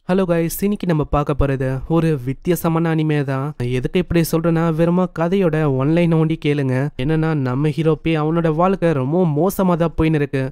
Hello guys, இன்னைக்கு நம்ம பார்க்க போறது ஒரு வித்தியாசமான அனிமே தான். எதுக்கு இப்படி சொல்றேன்னா, வெறுமா கதையோட ஒன்லைன் ஒண்டி கேளுங்க. என்னன்னா, நம்ம ஹீரோ அவனோட வாழ்க்கை ரொம்ப மோசமா தான் போயின்னு இருக்கு.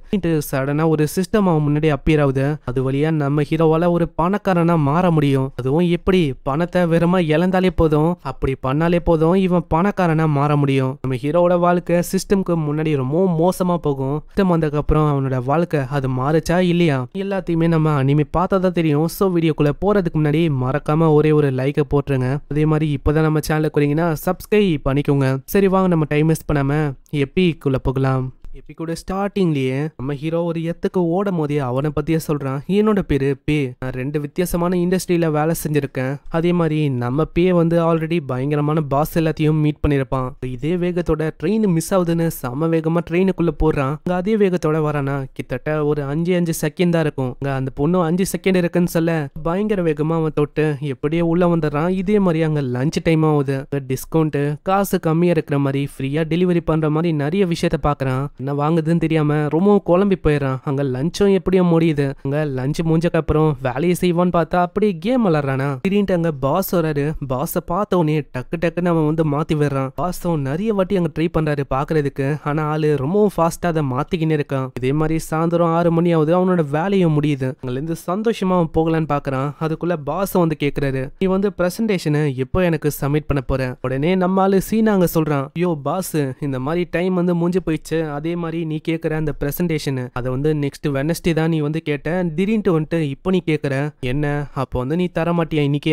சடனா ஒரு சிஸ்டம் அவன் முன்னாடி அப்பியர் ஆகுது. அது வழியா நம்ம ஹீரோவால ஒரு பணக்காரனா மாற முடியும். அதுவும் எப்படி பணத்தை வெறுமா இழந்தாலே போதும், அப்படி பண்ணாலே போதும் இவன் பணக்காரனா மாற முடியும். நம்ம ஹீரோவோட வாழ்க்கை சிஸ்டம்க்கு முன்னாடி ரொம்ப மோசமா போகும். சிஸ்டம் வந்ததுக்கு அப்புறம் அவனோட வாழ்க்கை அது மாறுச்சா இல்லையா எல்லாத்தையுமே நம்ம அனிமே பார்த்தா தான் தெரியும். ஸோ வீடியோக்குள்ள போறதுக்கு முன்னாடி மறக்காம ஒரே ஒரு லைக்கை போட்டுருங்க. அதே மாதிரி இப்பதான் நம்ம சேனலுக்கு வரீங்கன்னா சப்ஸ்கிரைப் பண்ணிக்கோங்க. சரி வாங்க, நம்ம டைம் வேஸ்ட் பண்ணாம எப்பிக்குள்ள போகலாம். எப்பிக்கோட ஸ்டார்டிங்லயே நம்ம ஹீரோ ஒரு எத்துக்கு ஓடும் போதே அவனை பத்தியே சொல்றான். என்னோட பேரு பே, நான் 2 வித்தியாசமான இண்டஸ்ட்ரியில வேலை செஞ்சிருக்கேன். அதே மாதிரி நம்ம பே வந்து ஆல்ரெடி பயங்கரமான பாஸ் எல்லாத்தையும் மீட் பண்ணிருப்பான். இதே வேகத்தோட ட்ரெயின் மிஸ் ஆகுதுன்னு செம வேகமா ட்ரெயினுக்குள்ள போடுறான். அதே வேகத்தோட வரானா கிட்டத்தட்ட ஒரு 5 செகண்ட் தான் இருக்கும். அந்த பொண்ணு 5 செகண்ட் இருக்குன்னு சொல்ல பயங்கர வேகமா அவன் தொட்டு எப்படியே உள்ள வந்துடுறான். இதே மாதிரி அங்க லஞ்ச் டைம் ஆகுது. டிஸ்கவுண்ட், காசு கம்மியா இருக்கிற மாதிரி, ஃப்ரீயா டெலிவரி பண்ற மாதிரி நிறைய விஷயத்த பாக்குறான். என்ன வாங்குதுன்னு தெரியாம ரொம்ப குழம்பி போயிடறான். அங்க லஞ்சும் எப்படியோ முடியுது. அங்க லஞ்ச் முடிஞ்சக்கு அப்புறம் வேலையை செய்வான்னு பார்த்தா அப்படியே கேம் விளாடுறானா. திடீர்னு அங்க பாஸ் வராரு. பாஸை பார்த்த உடனே டக்குன்னு அவன் வந்து மாத்தி விடுறான். பாஸும் நிறைய வாட்டி அங்க ட்ரை பண்றாரு பாக்குறதுக்கு. ஆனா ஆளு ரொம்பவும் ஃபாஸ்டா அதை மாத்திக்கின்னு இருக்கான். இதே மாதிரி சாயந்தரம் 6 மணி ஆகுது. அவனோட வேலையும் முடியுது. அங்க இருந்து சந்தோஷமா அவன் போகலான்னு பாக்குறான். அதுக்குள்ள பாஸ் வந்து கேக்குறாரு, நீ வந்து பிரசன்டேஷனை எப்போ எனக்கு சப்மிட் பண்ண போற? உடனே நம்ம ஆளு சீனா அங்க சொல்றான், ஐயோ பாஸ், இந்த மாதிரி டைம் வந்து முடிஞ்சு போயிடுச்சு. அதே மாதிரி நீ கேட்குற அந்த பிரசன்டேஷன் அதை வந்து நெக்ஸ்ட் வெனஸ்டே தான் நீ வந்து கேட்ட. திடீர்னு வந்துட்டு இப்போ நீ கேட்குற என்ன? அப்போ வந்து நீ தர மாட்டியா இன்னைக்கே?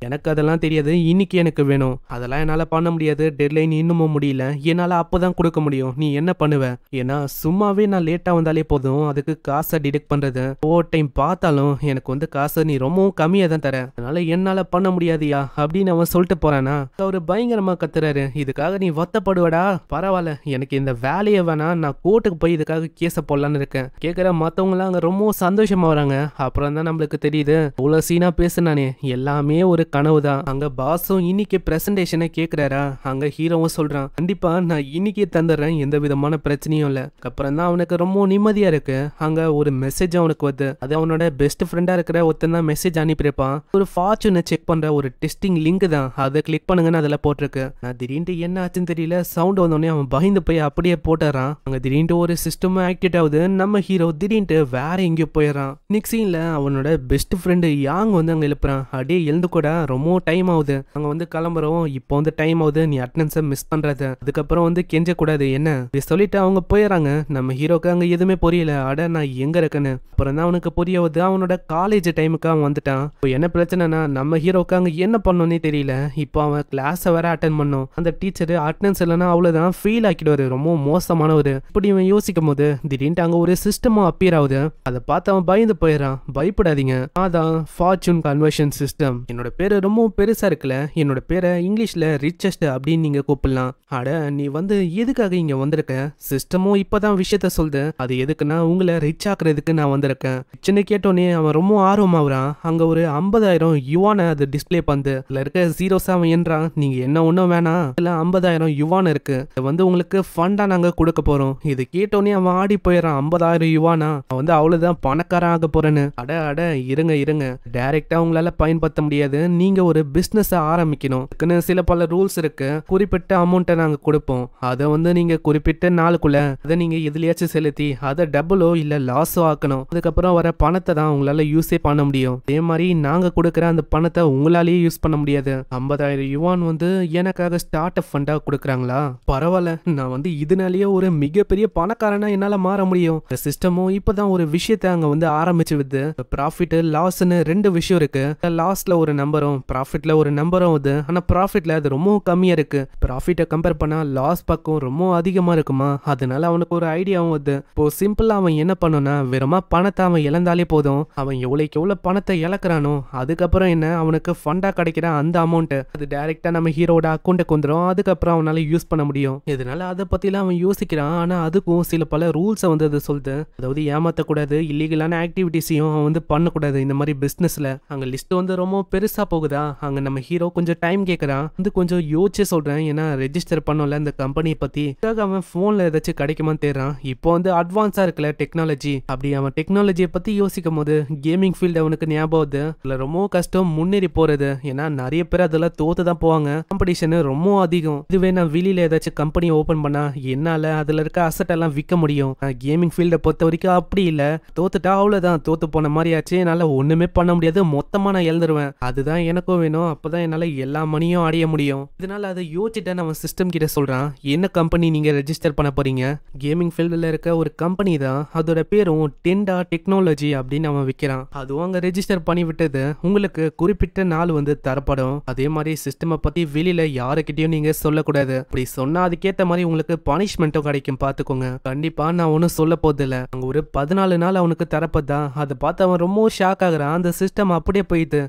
எனக்கு அதெல்லாம் தெரியாது. இன்னைக்கு எனக்கு வேணும். அதெல்லாம் என்னால் பண்ண முடியாது. டெட்லைன் இன்னமும் முடியல. என்னால் அப்போதான் கொடுக்க முடியும். நீ என்ன பண்ணுவ? ஏன்னா சும்மாவே நான் லேட்டாக வந்தாலே போதும் அதுக்கு காசை டிடெக்ட் பண்ணுறது. ஓவர் டைம் பார்த்தாலும் எனக்கு வந்து காசை நீ ரொம்பவும் கம்மியாக தான் தர. அதனால என்னால் பண்ண முடியாதியா அப்படின்னு அவன் சொல்லிட்டு போறானா. அவரு பயங்கரமா கத்துறாரு, இதுக்காக நீ வருத்தப்படுவடா? பரவாயில்ல, எனக்கு இந்த வேலையை வேணா, நான் கோர்ட்டுக்கு போய் இதுக்காக கேஸை போடலான்னு இருக்கேன். கேட்குற மற்றவங்களாம் அங்கே ரொம்ப சந்தோஷமா வராங்க. அப்புறம் தான் நம்மளுக்கு தெரியுது இவ்வளோ சீனா பேசுனானே எல்லாமே ஒரு கனவு தான். அங்க பாஸும் இன்னைக்கு பிரசன்டேஷனை கேட்குறாரா. அங்க ஹீரோவும் சொல்றான், கண்டிப்பா நான் இன்னைக்கே தந்துடுறேன், எந்த விதமான பிரச்சனையும் இல்லை. அப்புறம் தான் அவனுக்கு ரொம்ப நிம்மதியா இருக்கு. அங்க ஒரு மெசேஜ் அவனுக்கு வருது. அது அவனோட பெஸ்ட் ஃப்ரெண்டா இருக்கிற ஒருத்தன் தான் மெசேஜ் அனுப்பியிருப்பான். ஒரு ஃபார்ச்சூனை செக் பண்ற ஒரு டெஸ்டிங் லிங்க் தான். அதை கிளிக் பண்ணுங்கன்னு அதில் போட்டிருக்கு. நான் திடீர்னு என்ன ஆச்சுன்னு தெரியல, சவுண்ட் வந்தோடனே அவன் பயந்து போய் அப்படியே போட்டுறான். அங்க திடீர்னு ஒரு சிஸ்டமும் ஆக்டிவேட் ஆகுது. நம்ம ஹீரோ திடீர்னு வேற எங்கேயோ போயிடறான். நெக்ஸ்ட் சீன்ல அவனோட பெஸ்ட் ஃப்ரெண்டு யாங் வந்து அங்க எழுப்புறான். அப்படியே எழுந்து கூட ரொம்ப டைம் ஆகுது. அங்க வந்து கிளம்புறோம், இப்போ வந்து டைம் ஆகுது, நீ அட்டெண்டன்ஸை மிஸ் பண்றது. அதுக்கப்புறம் வந்து கெஞ்ச கூடாது என்ன சொல்லிட்டு அவங்க போயிடறாங்க. நம்ம ஹீரோக்கு அங்க எதுவுமே புரியல. அட நான் எங்க இருக்கேன்னு. அப்புறம் தான் அவனுக்கு புரியாது அவனோட காலேஜ் டைமுக்கு அவன் வந்துட்டான். இப்போ என்ன பிரச்சனைனா, நம்ம ஹீரோக்கு அங்க என்ன பண்ணணும்னே தெரியல. இப்போ அவன் கிளாஸை வேற அட்டென்ட் பண்ணும். அந்த டீச்சர் அட்டெண்டன்ஸ் இல்லைன்னா அவ்வளவுதான் ஃபெயில் ஆக்கிடுவாரு. ரொம்ப மோசமானவர். இப்படி இவன் யோசிக்கும் போது திடீர்னு அங்க ஒரு சிஸ்டமும் அப்பியர் ஆகுது. அதை பார்த்து அவன் பயந்து போயிடறான். பயப்படாதீங்க, அதான் ஃபார்ச்சூன் கன்வர்ஷன் சிஸ்டம். என்னோட பேரு ரொம்ப பெருசா இருக்குல்ல, என்னோட பேரை இங்கிலீஷ்ல ரிச்சஸ்ட் அப்படின்னு நீங்க கூப்பிடலாம். அட நீ வந்து எதுக்காக இங்க வந்திருக்க? சிஸ்டமும் இப்பதான் விஷயத்த சொல்லுது. அது எதுக்குன்னா உங்களை ரிச் ஆக்குறதுக்கு நான் வந்திருக்கேன். சின்ன கேட்டோன்னே அவன் ரொம்ப ஆர்வமாகறான். அங்க ஒரு 50,000 யுவான அது டிஸ்பிளே பண்ணு. அதுல இருக்க ஜீரோஸ் அவன் என்றான், நீங்க என்ன ஒன்றும் வேணாம், இதுல 50,000 யுவான் இருக்கு. இது வந்து உங்களுக்கு ஃபண்டா நாங்க கொடுக்க போறோம். இது கேட்டோன்னே அவன் ஆடி போயிடறான். 50,000 யுவானா? அவன் வந்து அவ்வளவுதான் பணக்காரன் ஆக போறேன்னு. அட இருங்க, டைரக்டா உங்களால பயன்படுத்த முடியாது. நீங்க ஒரு பிசினஸ் ஆரம்பிக்கணும். இதுக்குன்னு சில பல ரூல்ஸ் இருக்கு. குறிப்பிட்ட அமௌண்ட்டை நாங்க கொடுப்போம். அதை வந்து நீங்க குறிப்பிட்ட நாளுக்குள்ள அதை நீங்க எதுலயாச்சும் செலுத்தி அதை டபுளோ இல்ல லாஸோ ஆக்கணும். அதுக்கப்புறம் வர பணத்தை தான் உங்களால யூஸே பண்ண முடியும். அதே மாதிரி நாங்க கொடுக்குற அந்த பணத்தை உங்களாலேயே யூஸ் பண்ண முடியாது. 50,000 யுவான் வந்து எனக்காக ஸ்டார்ட் அப் ஃபண்டா கொடுக்குறாங்களா? பரவாயில்ல, நான் வந்து இதனாலேயே ஒரு மிகப்பெரிய பணக்காரனா என்னால மாற முடியும். இந்த சிஸ்டமும் இப்பதான் ஒரு விஷயத்தை அங்க வந்து ஆரம்பிச்சு விடுது. ப்ராஃபிட் லாஸ்ன்னு 2 விஷயம் இருக்கு. லாஸ்ட்ல ஒரு நம்பரும் ப்ராஃபிட்ல ஒரு நம்பரும் வருது. ஆனா ப்ராஃபிட்ல அது ரொம்ப கம்மியா இருக்கு. ப்ராஃபிட்டை கம்பேர் பண்ணா லாஸ் பக்கம் ரொம்ப அதிகமா இருக்குமா. அதனால அவனுக்கு ஒரு ஐடியாவும் வருது. இப்போ சிம்பிளா அவன் என்ன பண்ணுனா, வெறுமா பணத்தை அவன் இழந்தாலே போதும். அவன் எவ்வளவுக்கு எவ்வளவு பணத்தை இழக்கிறானோ அதுக்கப்புறம் என்ன அவனுக்கு ஃபண்டா கிடைக்கிற அந்த அமௌண்ட் அது டைரக்டா நம்ம ஹீரோட அக்கௌண்ட்டுக்கு வந்துடும். அதுக்கப்புறம் அவனால யூஸ் பண்ண முடியும். இதனால அதை பத்திலாம் அவன் யோசிக்கிறான். ஆனா அதுக்கும் சில பல ரூல்ஸை வந்து அது சொல்லுது. அதாவது ஏமாத்தக்கூடாது, இல்லீகலான ஆக்டிவிட்டிஸையும் அவன் வந்து பண்ணக்கூடாது இந்த மாதிரி பிசினஸ்ல. அங்க லிஸ்ட் வந்து ரொம்ப பெருசா போகுதா. அங்க நம்ம ஹீரோ கொஞ்சம் டைம் கேட்கறான். வந்து கொஞ்சம் யோசிச்சு சொல்றேன், ஏன்னா ரெஜிஸ்டர் பண்ணல இந்த கம்பெனியை பத்தி. அவன் போன்ல ஏதாச்சும் கிடைக்குமான்னு தேடுறான். இப்போ வந்து அட்வான்ஸா இருக்குல்ல டெக்னாலஜி, அப்படி அவன் டெக்னாலஜியை பத்தி யோசிக்கும் போது கேமிங் ஃபீல்டு அவனுக்கு ஞாபகம் வருது. அதுல ரொம்ப கஷ்டம் முன்னேறி போறது, ஏன்னா நிறைய பேர் அதெல்லாம் தோத்து தான் போவாங்க. காம்படிஷன் ரொம்ப அதிகம். இதுவே நான் வெளியில ஏதாச்சும் கம்பெனி ஓபன் பண்ணா என்னால அதுல இருக்க அசட் எல்லாம் விற்க முடியும். கேமிங் ஃபீல்டை பொறுத்த வரைக்கும் அப்படி இல்ல. தோத்துட்டா அவ்வளவுதான், தோத்து போன மாதிரி ஆச்சு. என்னால ஒண்ணுமே பண்ண முடியாது, மொத்தமா நான் எழுந்துருவேன். அதுதான் எனக்கும் வேணும், அப்பதான் என்னால எல்லா மணியும் அடைய முடியும். இதனால அதை யோசிச்சுட்டு நம்ம சிஸ்டம் கிட்ட சொல்றான், என்ன கம்பெனி நீங்க ரெஜிஸ்டர் பண்ண போறீங்க? கேமிங் ஃபீல்டுல இருக்க ஒரு கம்பெனி தான், அதோட பேரும் டெண்டா டெக்னாலஜி அப்படின்னு அவன் விற்கிறான். அதுவும் அங்க ரெஜிஸ்டர் பண்ணி விட்டது உங்களுக்கு குறிப்பிட்ட நாள் வந்து தரப்படும். அதே மாதிரி சிஸ்டமை பத்தி வெளியில யாருக்கிட்டையும் நீங்க சொல்லக்கூடாது. அப்படி சொன்னா அதுக்கேத்த மாதிரி உங்களுக்கு பனிஷ்மெண்ட்டும் கிடைக்கும், பாத்துக்கோங்க. கண்டிப்பா நான் ஒன்னும் சொல்ல போறது இல்ல. அங்க ஒரு 14 நாள் அவனுக்கு தரப்பதான். அதை பார்த்து அவன் ரொம்ப ஷாக் ஆகுறான். அந்த சிஸ்டம் அப்படியே போயிட்டு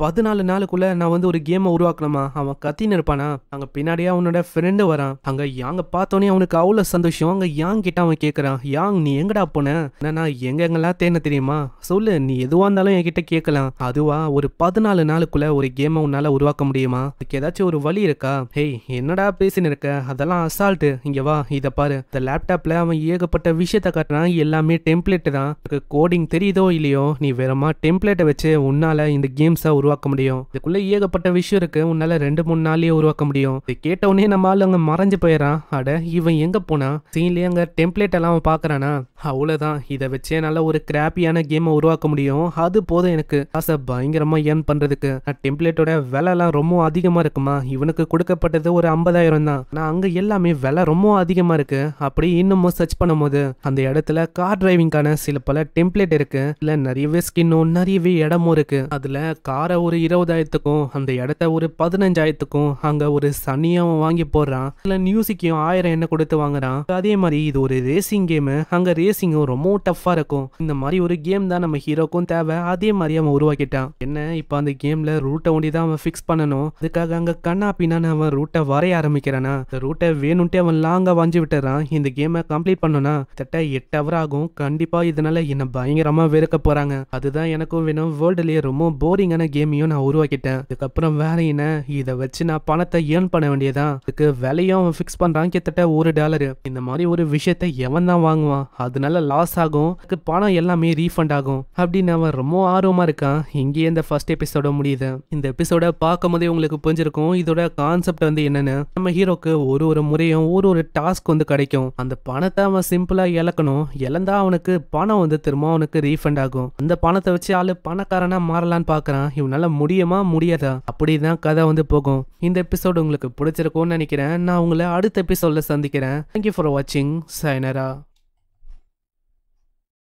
14 நாளுக்குள்ள நான் வந்து ஒரு கேமை உருவாக்கணுமா? அவன் கத்தின்னு இருப்பானா. அங்க பின்னாடியே அவனோட ஃப்ரெண்டு வரான். அங்க யாங்க பார்த்தோன்னே அவனுக்கு அவ்வளவு சந்தோஷம். அங்க யாங் கிட்ட அவன் கேட்கறான், யாங் நீ எங்கடா போன? நான் எங்கெங்கெல்லாம் தேன தெரியுமா, சொல்லு, நீ எதுவா இருந்தாலும் என்கிட்ட கேட்கலாம். அதுவா ஒரு 14 நாளுக்குள்ள ஒரு கேமை உன்னால உருவாக்க முடியுமா? அதுக்கு ஏதாச்சும் ஒரு வழி இருக்கா? ஹேய் என்னடா பேசின்னு இருக்க, அதெல்லாம் அசால்ட்டு. இங்க வா, இத பாரு. இந்த லேப்டாப்ல அவன் ஏகப்பட்ட விஷயத்த காட்டுறான். எல்லாமே டெம்ப்ளேட் தான். கோடிங் தெரியுதோ இல்லையோ, நீ வெறுமா டெம்ப்ளேட்டை வச்சு உன்னால இந்த கேம்ஸை உருவாக்க முடியும். இதுக்குள்ள ஏகப்பட்ட விஷயம் இருக்கு, உன்னால 2-3 நாள்லயே உருவாக்க முடியும். இதை கேட்டவுடனே நம்ம ஆளு அங்க மறைஞ்சு போயிடறான். அட இவன் எங்க போனா? சீன்லயே அங்க டெம்ப்ளேட் எல்லாம் அவன் பாக்குறானா? அவ்வளவுதான், இதை வச்சே நல்ல ஒரு கிராப்பியான கேமை உருவாக்க முடியும். அது போதும் எனக்கு, காசை பயங்கரமா ஏர்ன் பண்றதுக்கு. டெம்ப்ளேட்டோட விலை எல்லாம் ரொம்ப அதிகமா இருக்குமா? இவனுக்கு கொடுக்கப்பட்டது ஒரு 50,000 தான். நான் அங்க எல்லாமே விலை ரொம்ப அதிகமா இருக்கு. அப்படி இன்னமும் சர்ச் பண்ணும்போது அந்த இடத்துல கார் டிரைவிங்கான சில பல டெம்ப்ளேட் இருக்கு. இல்ல நிறையவே ஸ்கின்னும் நிறையவே இடமும் இருக்கு. அதுல காரை ஒரு 20,000க்கும் அந்த இடத்த ஒரு 15,000க்கும் அங்க ஒரு சனியும் வாங்கி போடுறான். இல்ல மியூசிக்கையும் 1000 என்ன கொடுத்து வாங்குறான். அதே மாதிரி இது ஒரு ரேசிங் கேம். அங்க ரேசிங்கும் ரொம்ப டஃப்பா இருக்கும். இந்த மாதிரி ஒரு கேம் தான் நம்ம ஹீரோக்கும் தேவை. அதே மாதிரி அவன் உருவாக்கிட்டான். என்ன இப்ப அந்த கேம்ல ரூட்டை ஒண்டி தான் அவன் ஃபிக்ஸ் பண்ணணும். அதுக்காக அங்க கண்ணா பின்னான்னு அவன் ரூட்டை வரைய ஆரம்பிக்கிறானா. இந்த ரூட்டை வேணும்ட்டே அவன் லாங்கா வஞ்சி விட்டுறான். இந்த கேமை கம்ப்ளீட் பண்ணனா கிட்ட 8 ஹவர் ஆகும். கண்டிப்பா இதனால என்ன பயங்கரமா வெறுக்க போறாங்க. அதுதான் எனக்கும் வேணும். வேர்ல்டுலயே ரொம்ப போரிங்கான கேமையும் நான் உருவாக்கிட்டேன். இதுக்கப்புறம் வேற என்ன, இதை வச்சு நான் பணத்தை ஏர்ன் பண்ண வேண்டியதான். இதுக்கு விலையும் அவன் ஃபிக்ஸ் பண்றான், கிட்டத்தட்ட $1. இந்த மாதிரி ஒரு விஷயத்தை எவன் தான் வாங்குவான்? அதனால லாஸ் ஆகும், அதுக்கு பணம் எல்லாமே ரீஃபண்ட் ஆகும் அப்படின்னு அவன் ரொம்ப ஆர்வமா இருக்கான். இங்கேயே இந்த ஃபர்ஸ்ட் எபிசோட முடியுது. இந்த எபிசோட பார்க்கும் போதே உங்களுக்கு புரிஞ்சிருக்கும் இதோட கான்செப்ட் வந்து என்னன்னு. நம்ம ஹீரோக்கு ஒரு முறையும் ஒரு டாஸ்க் வந்து கிடைக்கும். அந்த பணத்தை அவன் சிம்பிளா இழக்கணும். இழந்தா அவனுக்கு பணம் வந்து திரும்ப அவனுக்கு ரீஃபண்ட் ஆகும். அந்த பணத்தை வச்சு ஆளு பணக்காரனா மாறலான்னு பாக்குறான். இவனால முடியுமா முடியாதா? அப்படிதான் கதை வந்து போகும். இந்த எபிசோடு உங்களுக்கு பிடிச்சிருக்கும்னு நினைக்கிறேன். நான் உங்களை அடுத்த எபிசோட்ல சந்திக்கிறேன். தேங்க்யூ ஃபார் வாட்சிங். சைனரா.